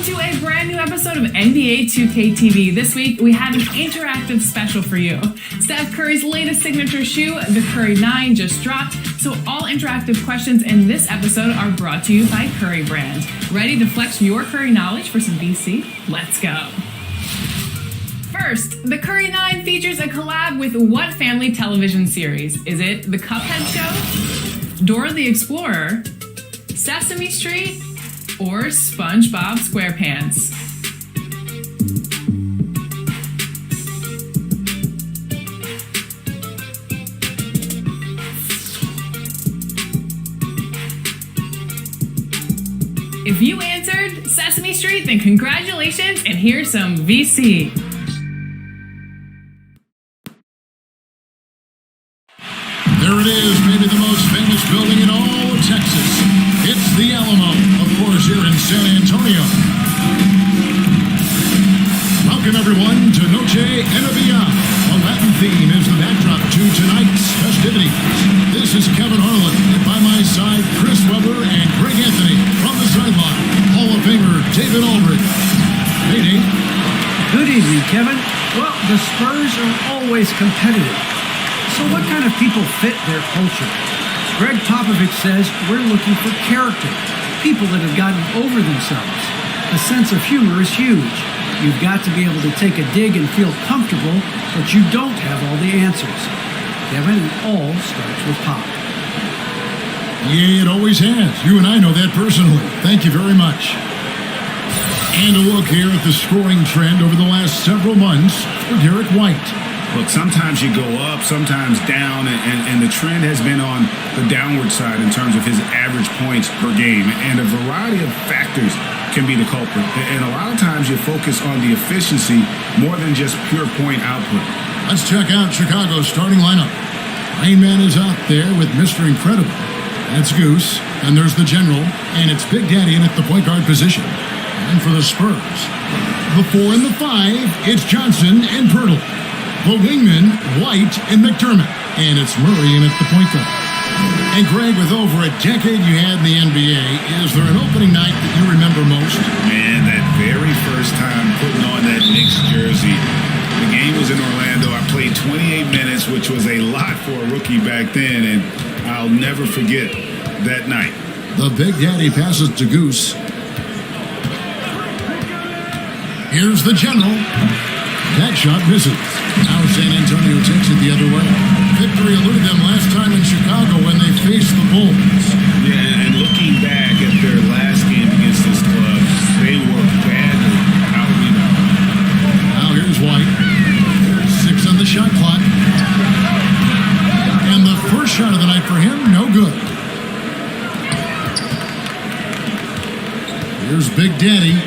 To a brand new episode of NBA 2K TV. This week, we had an interactive special for you. Steph Curry's latest signature shoe, the Curry 9, just dropped, so all interactive questions in this episode are brought to you by Curry Brand. Ready to flex your Curry knowledge for some VC? Let's go. First, the Curry 9 features a collab with what family television series? Is it The Cuphead Show, Dora the Explorer, Sesame Street, or SpongeBob SquarePants? If you answered Sesame Street, then congratulations, and here's some VC. There it is, maybe the most famous building in all of Texas. It's the Alamo, of course, here in San Antonio. Welcome, everyone, to Noche Enavia. A Latin theme is the backdrop to tonight's festivities. This is Kevin Harlan, and by my side, Chris Webber and Greg Anthony. From the sideline, Hall of Famer David Aldridge. Hey, Dave. Good evening, Kevin. Well, the Spurs are always competitive. So what kind of people fit their culture? Greg Popovich says we're looking for character, people that have gotten over themselves. A sense of humor is huge. You've got to be able to take a dig and feel comfortable, but you don't have all the answers. Kevin, it all starts with Pop. Yeah, it always has. You and I know that personally. Thank you very much. And a look here at the scoring trend over the last several months for Derek White. Look, sometimes you go up, sometimes down, and the trend has been on the downward side in terms of his average points per game. And a variety of factors can be the culprit. And a lot of times you focus on the efficiency more than just pure point output. Let's check out Chicago's starting lineup. Rain Man is out there with Mr. Incredible. That's Goose. And there's the General. And it's Big Daddy in at the point guard position. And for the Spurs, the 4 and the 5, it's Johnson and Pirtle. The wingman, White and McDermott. And it's Murray in at the point guard. And Greg, with over a decade you had in the NBA, is there an opening night that you remember most? Man, that very first time putting on that Knicks jersey. The game was in Orlando. I played 28 minutes, which was a lot for a rookie back then, and I'll never forget that night. The Big Daddy passes to Goose. Here's the General. That shot misses. Now San Antonio takes it the other way. Victory eluded them last time in Chicago when they faced the Bulls. Yeah, and looking back at their last game against this club, they were badly out-rebounded. Now here's White. 6 on the shot clock. And the first shot of the night for him, no good. Here's Big Daddy.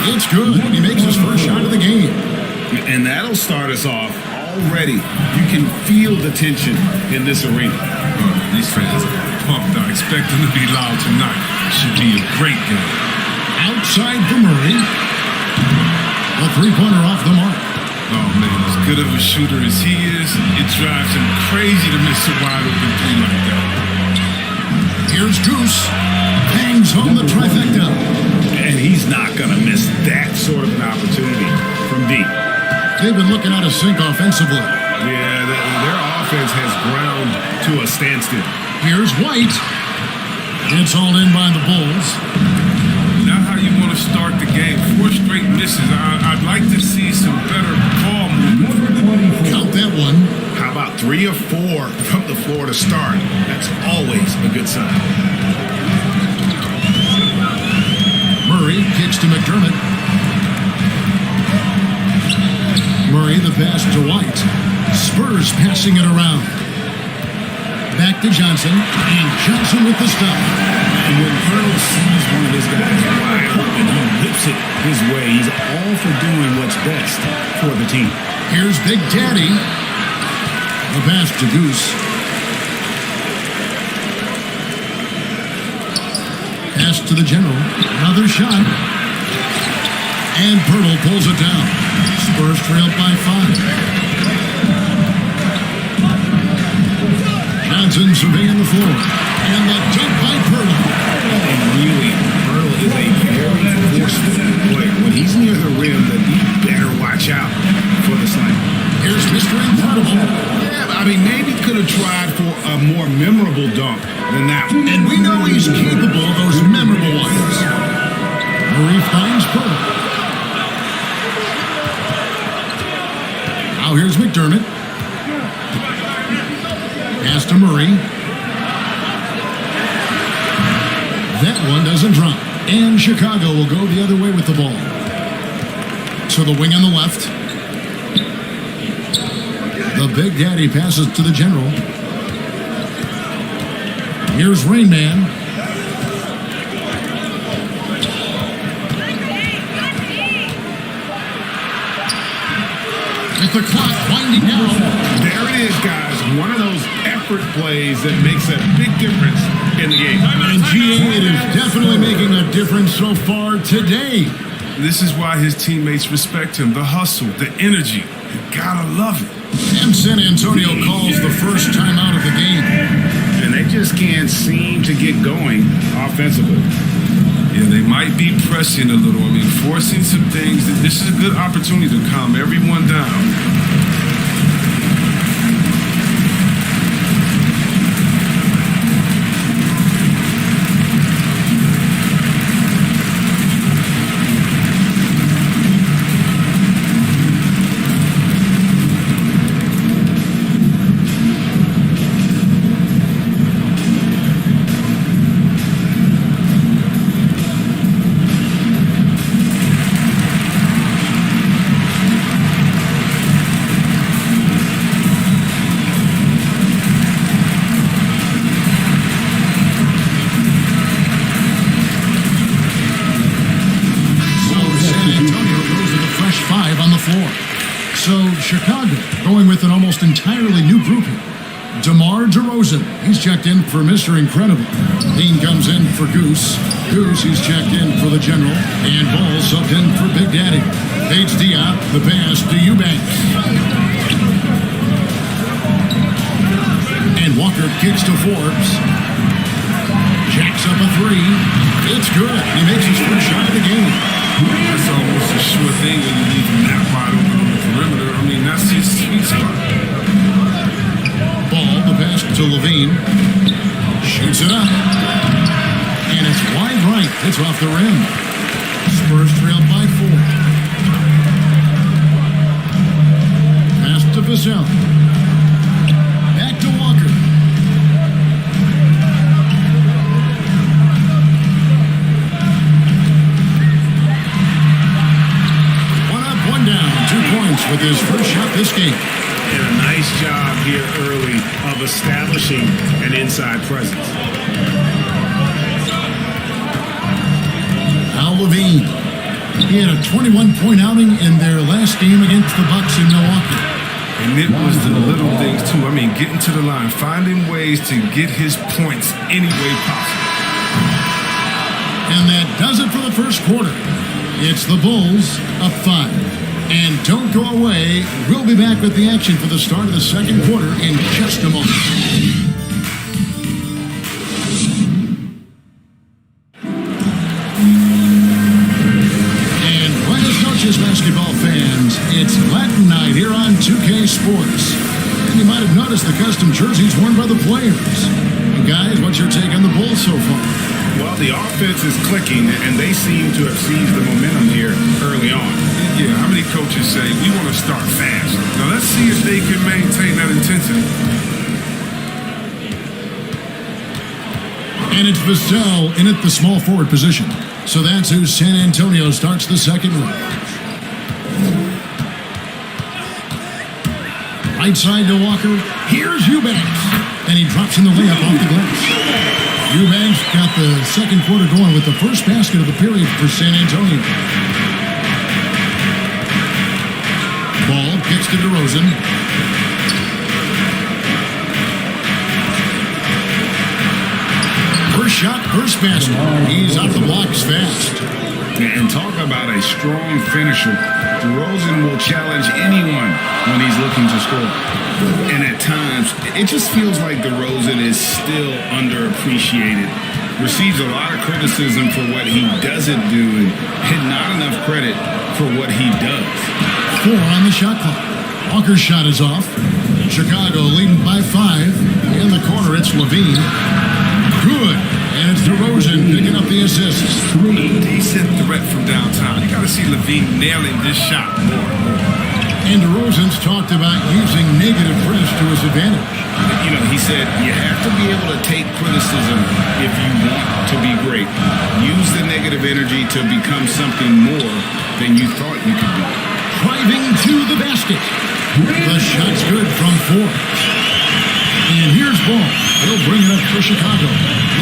It's good. He makes his first shot of the game. And that'll start us off already. You can feel the tension in this arena. These fans are pumped. I expect them to be loud tonight. Should be a great game. Outside for Murray. A three-pointer off the mark. Oh, man, as good of a shooter as he is, it drives him crazy to miss a wide-open three like that. Here's Goose. Bangs home the trifecta. And he's not going to miss that sort of an opportunity from deep. They've been looking out of sync offensively. Yeah, their offense has ground to a standstill. Here's White. It's all in by the Bulls. Not how you want to start the game. 4 straight misses. I'd like to see some better ball movement. Count that one. How about 3 or 4 from the floor to start? That's always a good sign. Murray kicks to McDermott. Murray the pass to White. Spurs passing it around. Back to Johnson. And Johnson with the stop. And when Pearl sees one of his guys wide open, he whips it his way. He's all for doing what's best for the team. Here's Big Daddy. The pass to Goose. Pass to the general. Another shot. And Pirtle pulls it down. Spurs trailed by 5. Johnson surveying the floor. And the dunk by Pirtle. And really, Pearl is a very forceful player. When he's near the rim, then you better watch out for the slam. Here's Mr. Incredible. Yeah, I mean, maybe could have tried for a more memorable dunk than that one. And we know he's capable of those memorable ones. Murray finds Pirtle. Now here's McDermott. Pass to Murray. That one doesn't drop. And Chicago will go the other way with the ball. So the wing on the left. The Big Daddy passes to the general. Here's Rain Man. With the clock winding down. There it is, guys. One of those effort plays that makes a big difference in the game. And GA, it is definitely making a difference so far today. This is why his teammates respect him. The hustle, the energy. You gotta love it. And San Antonio calls the first time out of the game. And they just can't seem to get going offensively. Yeah, they might be pressing a little. I mean, forcing some things. This is a good opportunity to calm everyone down. Chicago going with an almost entirely new grouping. DeMar DeRozan, he's checked in for Mr. Incredible. Dean comes in for Goose. Goose, he's checked in for the General. And Ball subbed in for Big Daddy. Paige Diop, the pass to Eubanks. And Walker kicks to Forbes. Jacks up a 3. It's good. He makes his first shot of the game. That's almost a sure thing when you leave him that wide open on the perimeter. I mean, that's his sweet spot. Ball, the pass to Levine. Shoots it up. And it's wide right. It's off the rim. Spurs trailed by 4. Pass to Vassell. Back to Walker. With his first shot this game. And a nice job here early of establishing an inside presence. Al Levine. He had a 21-point outing in their last game against the Bucks in Milwaukee. And it was the little things, too. I mean, getting to the line, finding ways to get his points any way possible. And that does it for the first quarter. It's the Bulls up 5. And don't go away. We'll be back with the action for the start of the second quarter in just a moment. It's Latin night here on 2K Sports. And you might have noticed the custom jerseys worn by the players. And guys, what's your take on the Bulls so far? Well, the offense is clicking, and they seem to have seized the momentum here early on. Yeah, how many coaches say, we want to start fast? Now, let's see if they can maintain that intensity. And it's Vassell in at the small forward position. So that's who San Antonio starts the second round. Right side to Walker. Here's Eubanks. And he drops in the layup off the glass. Eubanks got the second quarter going with the first basket of the period for San Antonio. Ball gets to DeRozan. First shot, first basket. He's out the blocks fast. And talk about a strong finisher. DeRozan will challenge anyone when he's looking to score. And at times, it just feels like DeRozan is still underappreciated. Receives a lot of criticism for what he doesn't do and not enough credit for what he does. 4 on the shot clock. Walker's shot is off. Chicago leading by 5. In the corner, it's Levine. Good. And it's DeRozan picking up the assists. Decent threat from downtown. You got to see Levine nailing this shot more and more. And DeRozan's talked about using negative press to his advantage. You know, he said you have to be able to take criticism if you want to be great. Use the negative energy to become something more than you thought you could be. Driving to the basket. The shot's good from 4. And here's Ball. He'll bring it up for Chicago.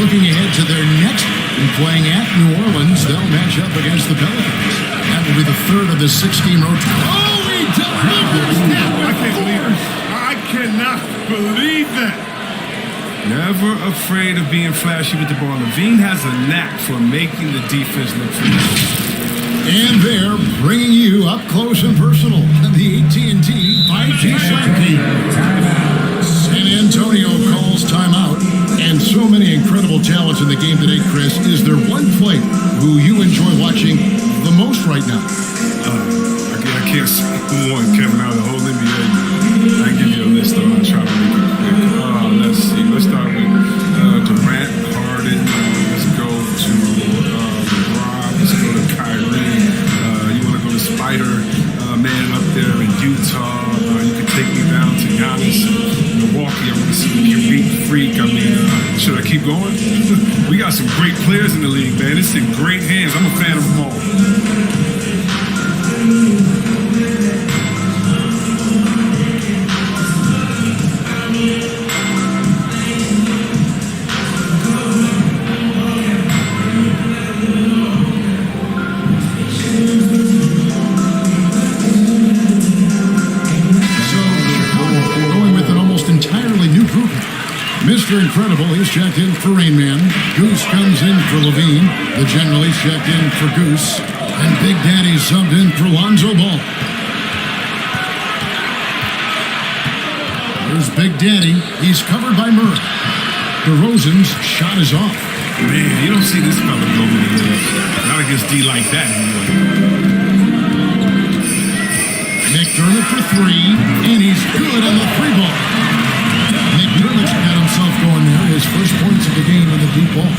Looking ahead to their next and playing at New Orleans, they'll match up against the Pelicans. That will be the third of the 6-game road trip. Oh, he delivers that I with can't believe it. I cannot believe that. Never afraid of being flashy with the ball. Levine has a knack for making the defense look familiar. And they're bringing you up close and personal on the AT&T 5G Slam Team. San Antonio calls timeout. And so many incredible talents in the game today, Chris. Is there one player who you enjoy watching the most right now? I can't say one, Kevin, out of the whole NBA. I give you a list, though. I'll try to make it quick. Let's see. Let's start with Durant, Harden. Let's go to LeBron. Let's go to Kyrie. You want to go to Spider-Man up there in Utah. You can take me down to Giannis, Milwaukee. I want to see the Greek Freak. I mean, should I keep going? We got some great players in the league, man. It's in great hands. I'm a fan of them all. Mr. Incredible, he's checked in for Rain Man. Goose comes in for Levine. The General, he's checked in for Goose. And Big Daddy subbed in for Lonzo Ball. There's Big Daddy. He's covered by Murray. DeRozan's shot is off. Man, you don't see this fella go not against D like that anyway. McDermott for 3, and he's good on the 3 ball. McDermott's got himself going there. His first points of the game in the deep ball.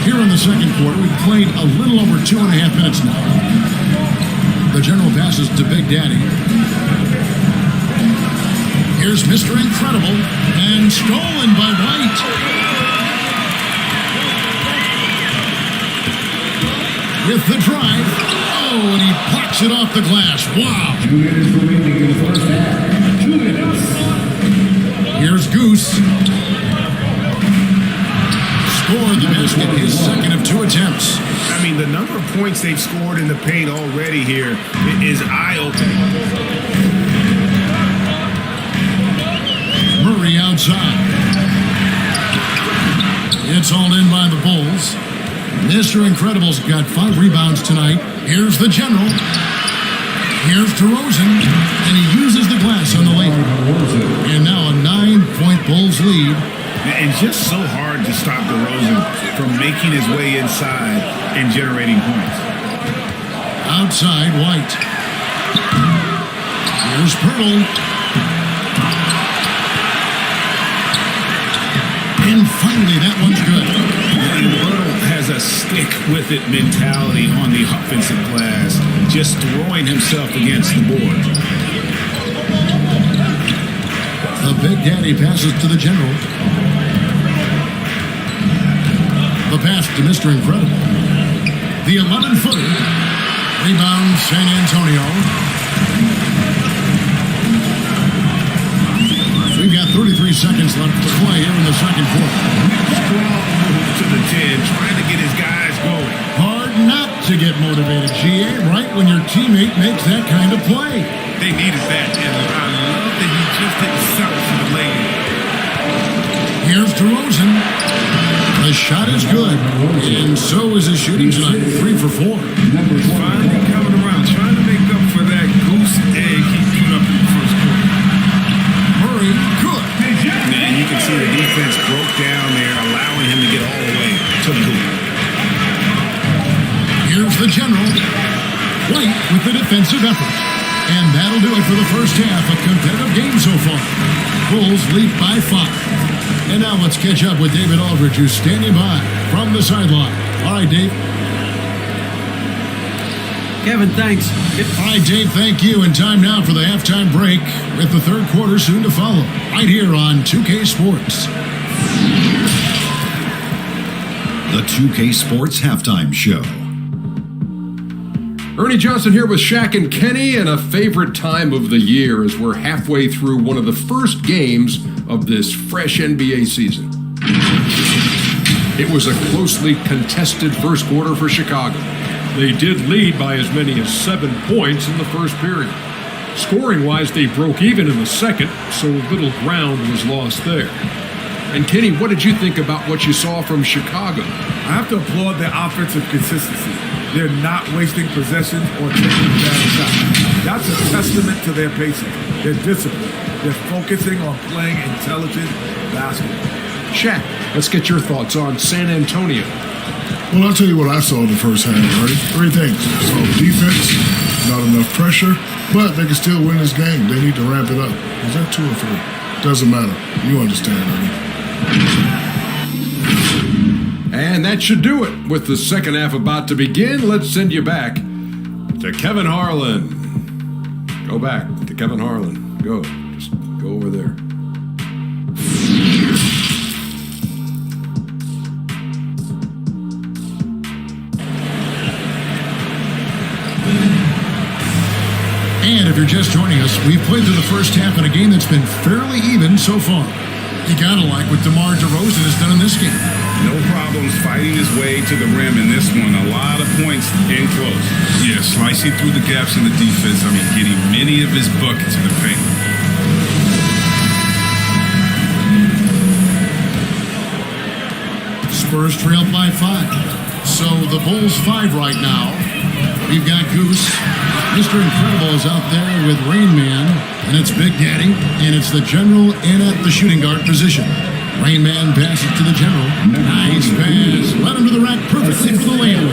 Here in the second quarter, we've played a little over 2.5 minutes now. The General passes to Big Daddy. Here's Mr. Incredible, and stolen by White. With the drive. Oh, and he blocks it off the glass. Wow. 2 minutes remaining in the first half. 2 minutes. Here's Goose. Scored the basket, his second of 2 attempts. I mean, the number of points they've scored in the paint already here is eye-opening. Murray outside. It's all in by the Bulls. Mr. Incredible's got 5 rebounds tonight. Here's the General. Here's DeRozan. And he uses the glass on the layup. And now a 9-point Bulls lead. And just so hard to stop DeRozan from making his way inside and generating points. outside, White. Here's Pirtle. And finally, that one's good. And Pirtle has a stick-with-it mentality on the offensive glass, just throwing himself against the board. The Big Daddy passes to the General. The pass to Mr. Incredible. The 11-footer. Rebound, San Antonio. We've got 33 seconds left to play here in the second quarter. Strong move to the 10, trying to get his guys going. Hard not to get motivated, GA, right when your teammate makes that kind of play. They needed that, and I love that he just didn't settle for the lane. Here's DeRozan. The shot is good, and so is his shooting tonight. 3 for 4. He's finally coming around, trying to make up for that goose egg he put up in the first quarter. Murray, good. And you can see the defense broke down there, allowing him to get all the way to the hoop. Here's the General. White with the defensive effort. And that'll do it for the first half. A competitive game so far. Bulls lead by 5. And now let's catch up with David Aldridge, who's standing by from the sideline. All right, Dave. Kevin, thanks. All right, Dave, thank you. And time now for the halftime break with the third quarter soon to follow. Right here on 2K Sports. The 2K Sports Halftime Show. Ernie Johnson here with Shaq and Kenny, and a favorite time of the year as we're halfway through one of the first games of this fresh NBA season. It was a closely contested first quarter for Chicago. They did lead by as many as 7 points in the first period. Scoring-wise, they broke even in the second, so little ground was lost there. And Kenny, what did you think about what you saw from Chicago? I have to applaud their offensive consistency. They're not wasting possessions or taking bad shots. That's a testament to their pacing, their discipline. They're focusing on playing intelligent basketball. Shaq, let's get your thoughts on San Antonio. Well, I'll tell you what I saw in the first half, right? 3 things. So defense, not enough pressure, but they can still win this game. They need to ramp it up. Is that 2 or 3? Doesn't matter. You understand, Ernie. And that should do it. With the second half about to begin, let's send you back to Kevin Harlan. Go back to Kevin Harlan. Go. Just go over there. And if you're just joining us, we've played through the first half in a game that's been fairly even so far. You gotta like what DeMar DeRozan has done in this game. No problems fighting his way to the rim in this one. A lot of points in close. Yeah, slicing through the gaps in the defense. Getting many of his buckets in the paint. Spurs trail by 5. So the Bulls 5 right now. We've got Goose. Mr. Incredible is out there with Rain Man. And it's Big Daddy. And it's the General in at the shooting guard position. Rain Man passes to the General. Nice pass. Led him to the rack perfectly for the layup.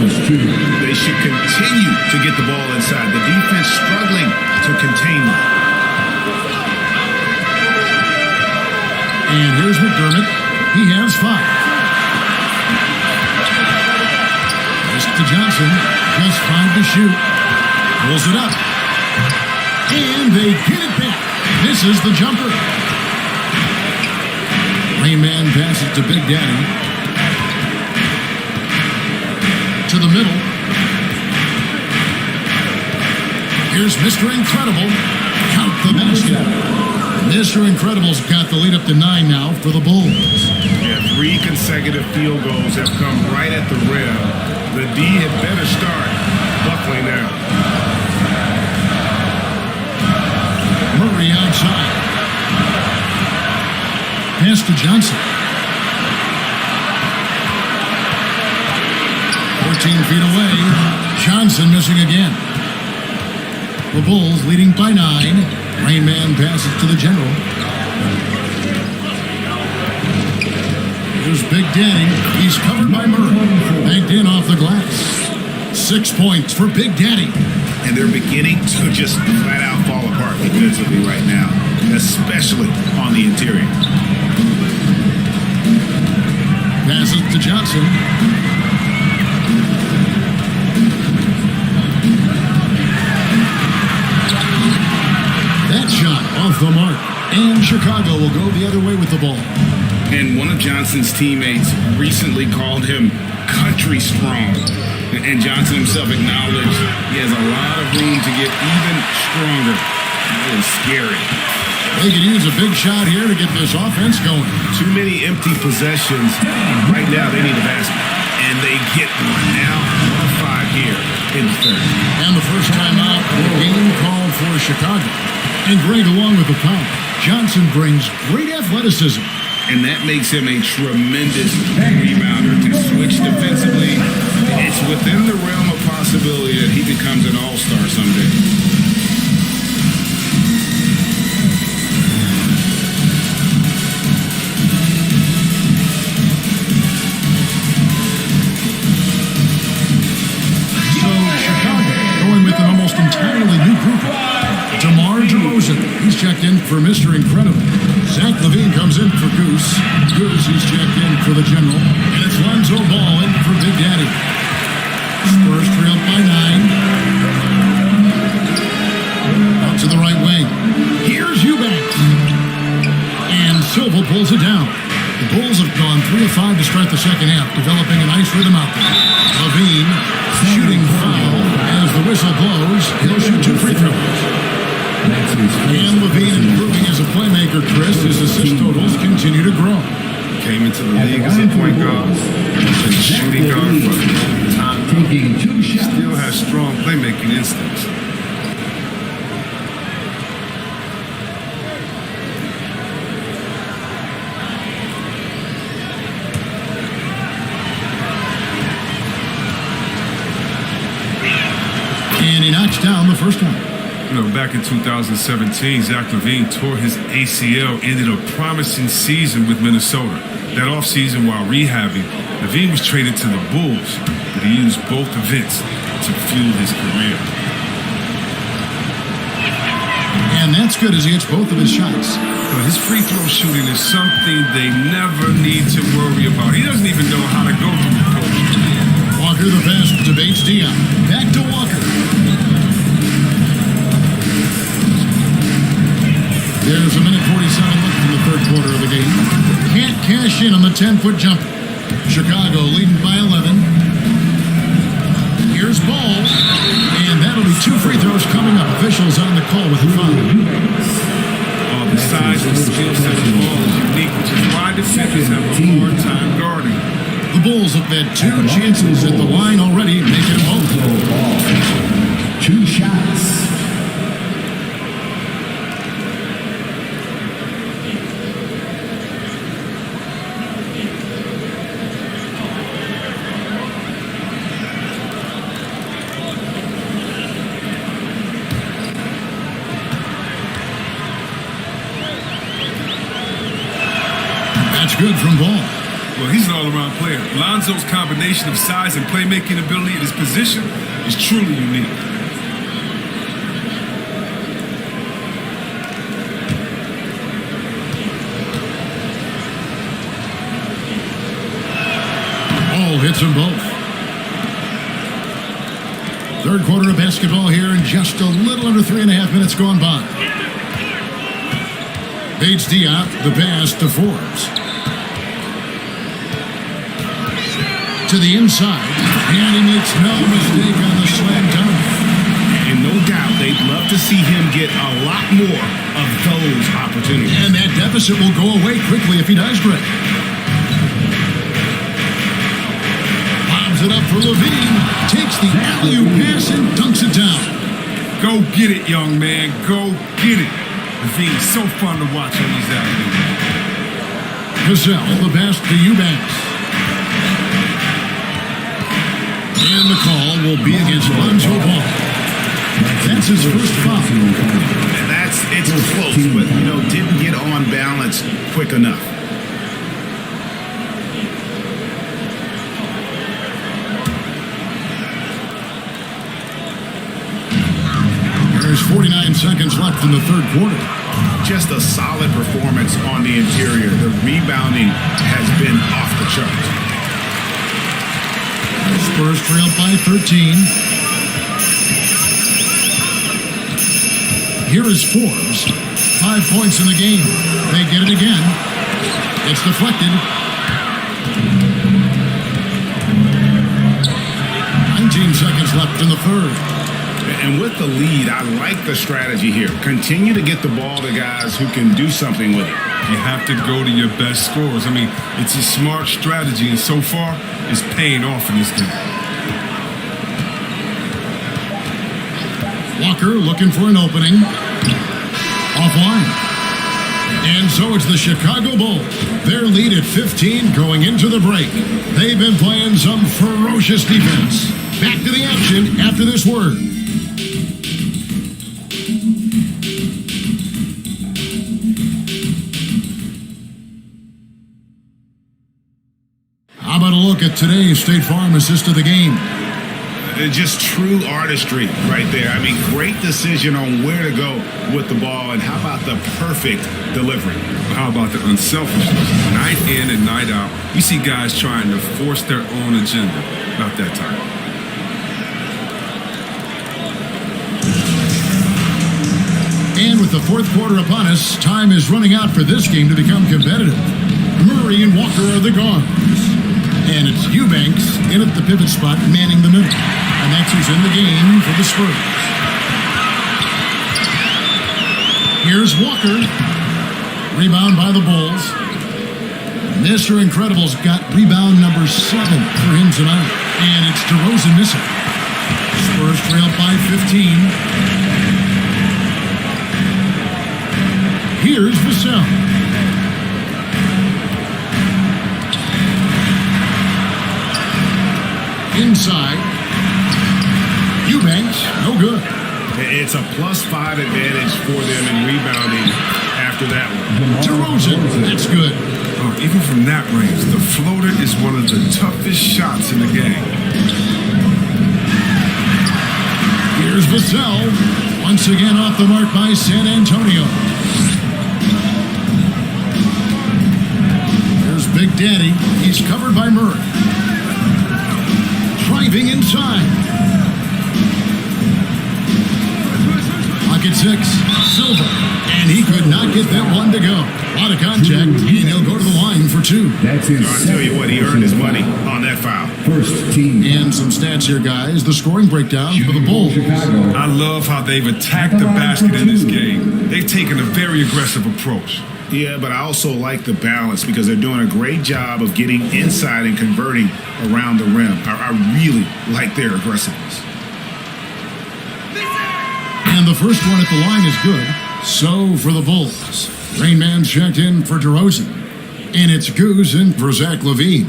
They should continue to get the ball inside. The defense struggling to contain them. And here's McDermott. He has 5. To Johnson, just 5 to shoot. Pulls it up. And they get it back. This is the jumper. Rain Man passes to Big Daddy. To the middle. Here's Mr. Incredible. Count the basket. Mr. Incredible's got the lead up to 9 now for the Bulls. Yeah, 3 consecutive field goals have come right at the rim. The D had better start buckling now. Murray outside. Pass to Johnson. 14 feet away. Johnson missing again. The Bulls leading by 9. Rain Man passes to the General. Here's Big Daddy. He's covered by Murray. Banked in off the glass. 6 points for Big Daddy. And they're beginning to just flat out fall apart defensively right now, especially on the interior. Passes to Johnson. That shot off the mark. And Chicago will go the other way with the ball. And one of Johnson's teammates recently called him country strong. And Johnson himself acknowledged he has a lot of room to get even stronger. That is scary. They could use a big shot here to get this offense going. Too many empty possessions. Right now, they need a basket. And they get one now. 5 here in the third. And the first time out, the game called for Chicago. And Greg along with the foul. Johnson brings great athleticism. And that makes him a tremendous rebounder. To switch defensively, it's within the realm of possibility that he becomes an all-star someday. So Chicago going with an almost entirely new group. DeMar DeRozan, he's checked in for Mr. Incredible. Zach LaVine comes in for Goose. Goose, he's checked in for the General. And it's Lonzo Ball in for Big Daddy. Spurs trailed by 9. Out to the right wing. Here's Eubanks. And Silva pulls it down. The Bulls have gone 3 of 5 to start the second half, developing a nice rhythm out there. LaVine shooting foul as the whistle blows. He'll shoot 2 free throws. And LaVine improving as a playmaker, Chris, his assist totals continue to grow. Came into the league as a point guard, been shooting guard for a long time. Taking 2 shots. Still has strong playmaking instincts. And he knocks down the first one. You know, back in 2017, Zach LaVine tore his ACL, ended a promising season with Minnesota. That offseason, while rehabbing, LaVine was traded to the Bulls, but he used both events to fuel his career. And that's good as he hits both of his shots. But his free throw shooting is something they never need to worry about. He doesn't even know how to go through the post. Walker the pass to Bates Diop. Back to Walker. There's a minute 47 left in the third quarter of the game. Can't cash in on the 10-foot jumper. Chicago leading by 11. Here's Ball. And that'll be 2 free throws coming up. Officials on the call with the foul. The size and skill set of Ball is unique, which is why defenders have a hard time guarding. The Bulls have had 2 chances at the line already, making them both. 2 shots. That's good from Ball. Well, he's an all-around player. Lonzo's combination of size and playmaking ability at his position is truly unique. Ball hits them both. Third quarter of basketball here, and just a little under 3.5 minutes gone by. Bates Diop, the pass to Forbes. To the inside, and he makes no mistake on the slam dunk. And no doubt they'd love to see him get a lot more of those opportunities. And that deficit will go away quickly if he does, Greg. Lobs it up for LaVine, takes the alley-oop pass and dunks it down. Go get it, young man. Go get it. LaVine's so fun to watch on these alley-oops. Cassell, the pass to Eubanks. And the call will be against Lonzo Ball. That's his first foul. And it's close, but didn't get on balance quick enough. There's 49 seconds left in the third quarter. Just a solid performance on the interior. The rebounding has been off the charts. Spurs trailed by 13. Here is Forbes. 5 points in the game. They get it again. It's deflected. 19 seconds left in the third. And with the lead, I like the strategy here. Continue to get the ball to guys who can do something with it. You have to go to your best scorers. I mean, it's a smart strategy, and so far, it's paying off in this game. Walker looking for an opening. Offline. And so it's the Chicago Bulls. Their lead at 15 going into the break. They've been playing some ferocious defense. Back to the action after this word. How about a look at today's State Farm assist of the game? Just true artistry right there. I mean, great decision on where to go with the ball, and how about the perfect delivery? How about the unselfishness? Night in and night out, you see guys trying to force their own agenda. Not that time. And with the fourth quarter upon us, time is running out for this game to become competitive. Murray and Walker are the guards. And it's Eubanks in at the pivot spot, manning the middle. And that's who's in the game for the Spurs. Here's Walker. Rebound by the Bulls. Mr. Incredible's got rebound number 7 for him tonight. And it's DeRozan missing. Spurs trailed by 15. Here's Vassell. Inside. Eubanks, no good. It's a +5 advantage for them in rebounding after that one. DeRozan, that's good. Oh, even from that range, the floater is one of the toughest shots in the game. Here's Vassell. Once again off the mark by San Antonio. Here's Big Daddy. He's covered by Murray. Driving inside. Pocket 6, Silva. And he could not get that one to go. A lot of contact, and he'll go to the line for 2. That's his I'll tell you what, he earned his money on that foul. first team. And some stats here, guys. The scoring breakdown for the Bulls. Chicago. I love how they've attacked the basket in this game. They've taken a very aggressive approach. Yeah, but I also like the balance because they're doing a great job of getting inside and converting around the rim. I really like their aggressiveness. And the first one at the line is good. So for the Bulls. Rain Man checked in for DeRozan. And it's Goose in for Zach LaVine.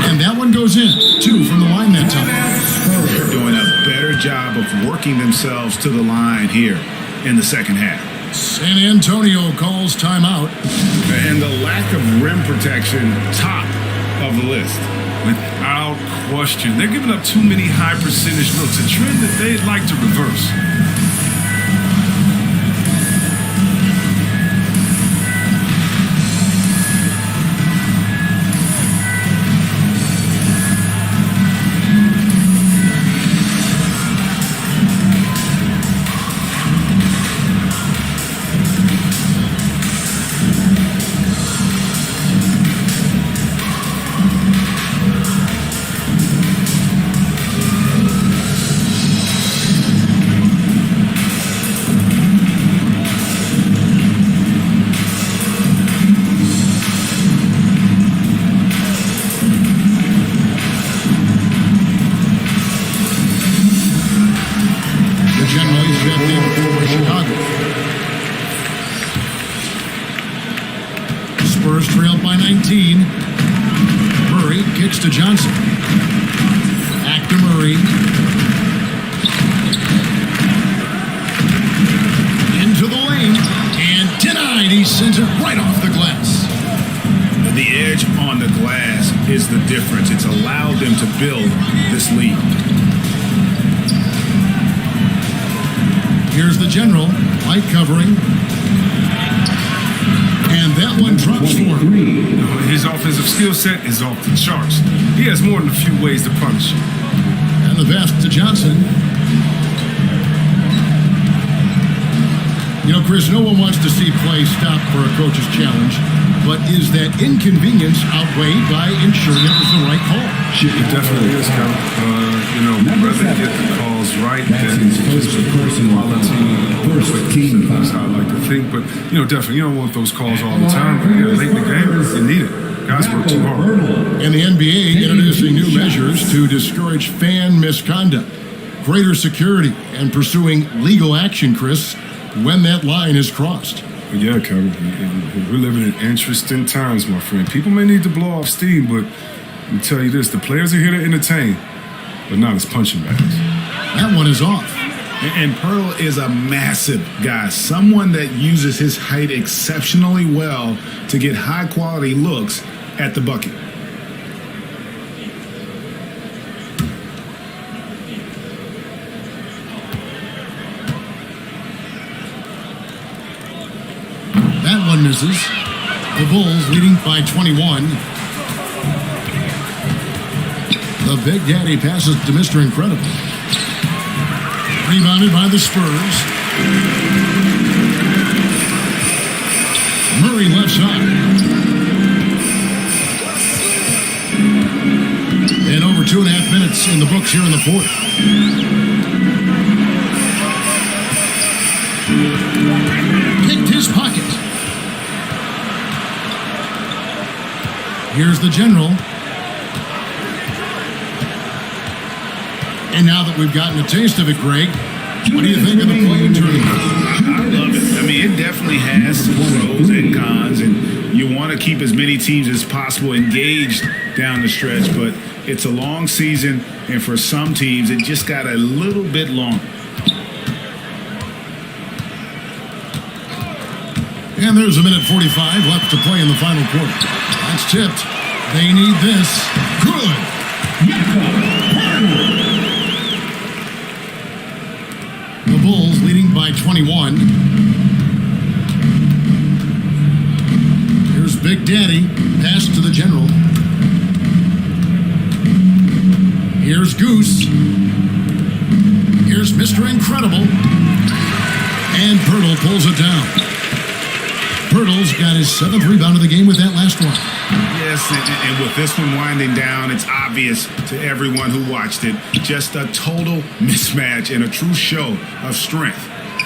And that one goes in. 2 from the line that time. They're doing a better job of working themselves to the line here in the second half. San Antonio calls timeout. And the lack of rim protection, top of the list. Without question. They're giving up too many high percentage looks, a trend that they'd like to reverse. Chicago. Spurs trailed by 19. Murray kicks to Johnson. Back to Murray. Into the lane. inside. He sends it right off the glass. The edge on the glass is the difference. It's allowed them to build this lead. Here's the general, light covering. And that one drops for him. His offensive skill set is off the charts. He has more than a few ways to punish you. And the pass to Johnson. You know, Chris, no one wants to see play stop for a coach's challenge, but is that inconvenience outweighed by ensuring it was the right call? It definitely is, Kevin. Rather get the calls right than just the quality. That's how I like to think. But, definitely, you don't want those calls all the time. But, late in the game, you need it. Guys work too hard. And the NBA introducing new measures to discourage fan misconduct, greater security, and pursuing legal action, Chris, when that line is crossed. Yeah, Kevin. We're living in interesting times, my friend. People may need to blow off steam, but let me tell you this, the players are here to entertain, but not as punching bags. That one is off. And Pearl is a massive guy, someone that uses his height exceptionally well to get high-quality looks at the bucket. That one misses. The Bulls leading by 21. The Big Daddy passes to Mr. Incredible. Rebounded by the Spurs. Murray left side. And over 2.5 minutes in the books here in the fourth. Picked his pocket. Here's the general. And now that we've gotten a taste of it, Greg, what do you think of the play-in tournament? I love it. I mean, it definitely has some pros and cons, and you want to keep as many teams as possible engaged down the stretch, but it's a long season, and for some teams, it just got a little bit long. And there's a minute 45 left to play in the final quarter. That's tipped. They need this. Good. The Bulls leading by 21. Here's Big Daddy. Pass to the general. Here's Goose. Here's Mr. Incredible. And Pirtle pulls it down. Pirtle's got his 7th rebound of the game with that last one. Yes, and with this one winding down, it's obvious to everyone who watched it. Just a total mismatch and a true show of strength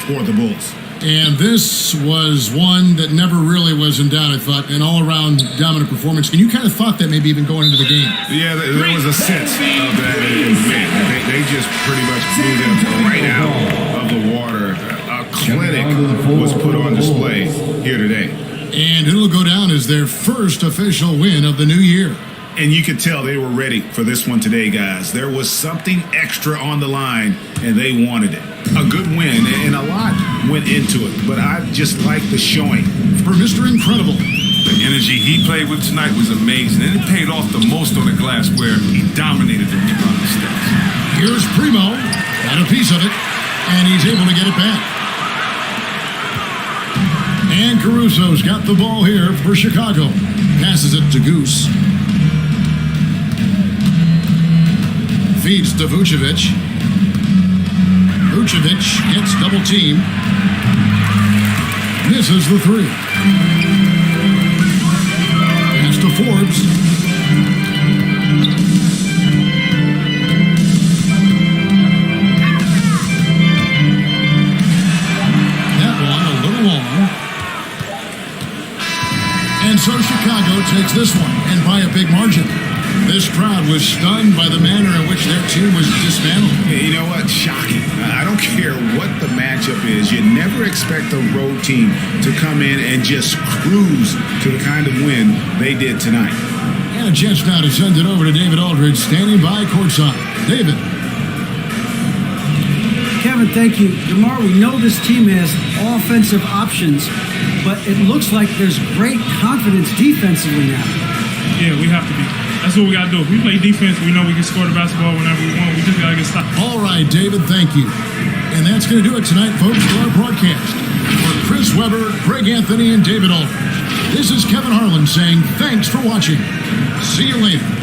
for the Bulls. And this was one that never really was in doubt, I thought, an all-around dominant performance. And you kind of thought that maybe even going into the game. Yeah, there was a sense of that in the game. They just pretty much blew them right out of the water. A clinic was put on display here today. And it'll go down as their first official win of the new year. And you could tell they were ready for this one today, guys. There was something extra on the line, and they wanted it. A good win, and a lot went into it. But I just like the showing for Mr. Incredible. The energy he played with tonight was amazing, and it paid off the most on the glass where he dominated the rebounding stats. Here's Primo, got a piece of it, and he's able to get it back. And Caruso's got the ball here for Chicago. Passes it to Goose. Feeds to Vucevic. Vucevic gets double team. Misses the three. Pass to Forbes. That one a little long. And so Chicago takes this one, and by a big margin. This crowd was stunned by the manner in which their team was dismantled. You know what? Shocking. I don't care what the matchup is. You never expect a road team to come in and just cruise to the kind of win they did tonight. And a chance now to send it over to David Aldridge, standing by courtside. David. Kevin, thank you. DeMar, we know this team has offensive options, but it looks like there's great confidence defensively now. Yeah, we have to be. That's what we got to do. If we play defense, we know we can score the basketball whenever we want. We just got to get stopped. All right, David, thank you. And that's going to do it tonight, folks, for our broadcast. For Chris Webber, Greg Anthony, and David Aldridge, this is Kevin Harlan saying thanks for watching. See you later.